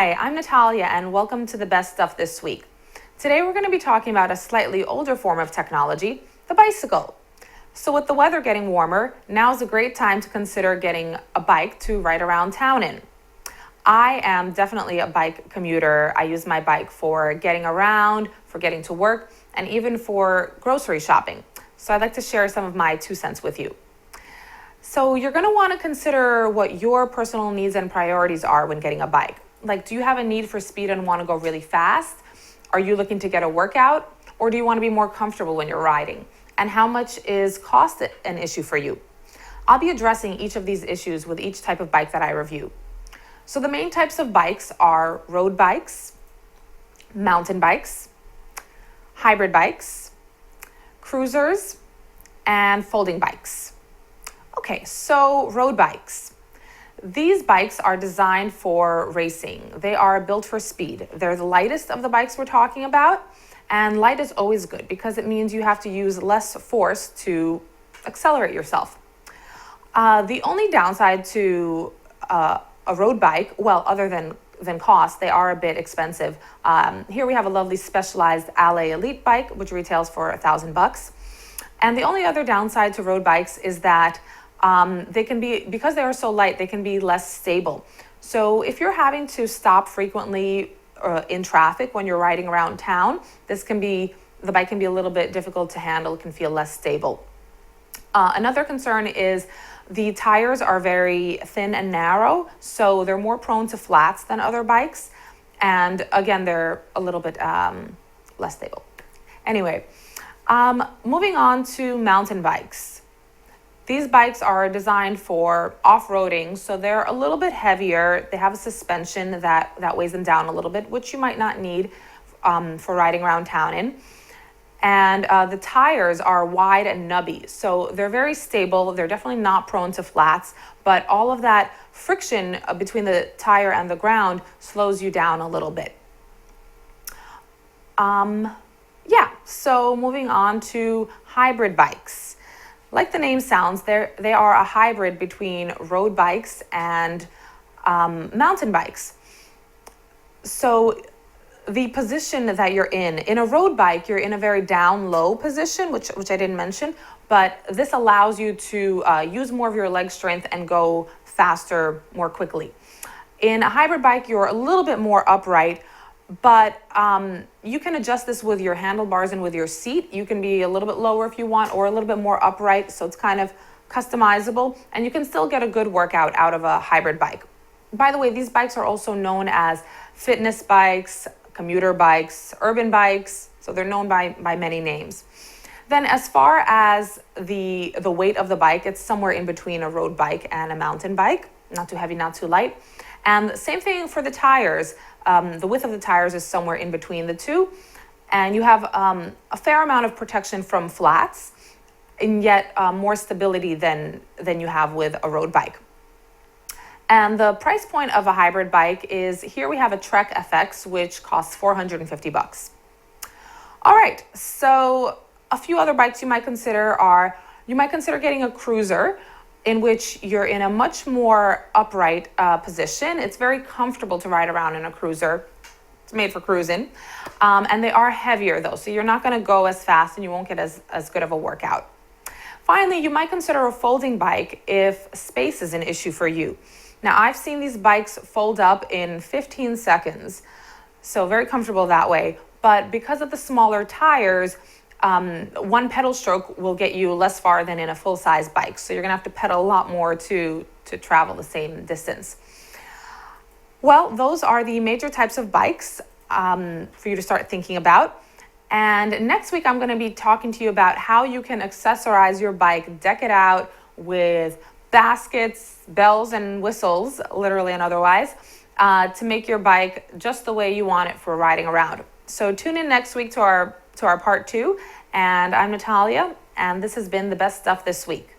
Hi, I'm Nataliya and welcome to the best stuff this week. Today we're going to be talking about a slightly older form of technology, the bicycle. So with the weather getting warmer, now's a great time to consider getting a bike to ride around town in. I am definitely a bike commuter. I use my bike for getting around, for getting to work, and even for grocery shopping. So I'd like to share some of my 2 cents with you. So you're going to want to consider what your personal needs and priorities are when getting a bike. Like, do you have a need for speed and want to go really fast? Are you looking to get a workout? Or do you want to be more comfortable when you're riding? And how much is cost an issue for you? I'll be addressing each of these issues with each type of bike that I review. So the main types of bikes are road bikes, mountain bikes, hybrid bikes, cruisers, and folding bikes. Okay, so road bikes. These bikes are designed for racing. They are built for speed. They're the lightest of the bikes we're talking about, and light is always good because it means you have to use less force to accelerate yourself. The only downside to a road bike, well, other than cost, they are a bit expensive. Here we have a lovely specialized Alley Elite bike, which retails for $1,000. And the only other downside to road bikes is that they can be, because they are so light, they can be less stable. So if you're having to stop frequently in traffic when you're riding around town, the bike can be a little bit difficult to handle. It can feel less stable. Another concern is the tires are very thin and narrow, so they're more prone to flats than other bikes. And again, they're a little bit less stable. Anyway, moving on to mountain bikes. These bikes are designed for off-roading, so they're a little bit heavier. They have a suspension that weighs them down a little bit, which you might not need for riding around town in. And the tires are wide and nubby, so they're very stable. They're definitely not prone to flats, but all of that friction between the tire and the ground slows you down a little bit. So moving on to hybrid bikes. Like the name sounds, they are a hybrid between road bikes and mountain bikes. So the position that you're in a road bike, you're in a very down-low position, which I didn't mention, but this allows you to use more of your leg strength and go faster more quickly. In a hybrid bike, you're a little bit more upright, but you can adjust this with your handlebars and with your seat. You can be a little bit lower if you want, or a little bit more upright, so it's kind of customizable, and you can still get a good workout out of a hybrid bike. By the way, these bikes are also known as fitness bikes, commuter bikes, urban bikes, so they're known by many names. Then as far as the weight of the bike, it's somewhere in between a road bike and a mountain bike, not too heavy, not too light. And same thing for the tires. The width of the tires is somewhere in between the two, and you have a fair amount of protection from flats, and yet more stability than you have with a road bike. And the price point of a hybrid bike is, here we have a Trek FX, which costs $450. All right, so a few other bikes you might consider are, you might consider getting a cruiser, in which you're in a much more upright position. It's very comfortable to ride around in a cruiser. It's made for cruising. And they are heavier though, so you're not gonna go as fast and you won't get as good of a workout. Finally, you might consider a folding bike if space is an issue for you. Now, I've seen these bikes fold up in 15 seconds, so very comfortable that way. But because of the smaller tires, one pedal stroke will get you less far than in a full-size bike. So you're gonna have to pedal a lot more to travel the same distance. Well, those are the major types of bikes for you to start thinking about. And next week, I'm gonna be talking to you about how you can accessorize your bike, deck it out with baskets, bells, and whistles, literally and otherwise, to make your bike just the way you want it for riding around. So tune in next week to our part 2, and I'm Nataliya, and this has been the best stuff this week.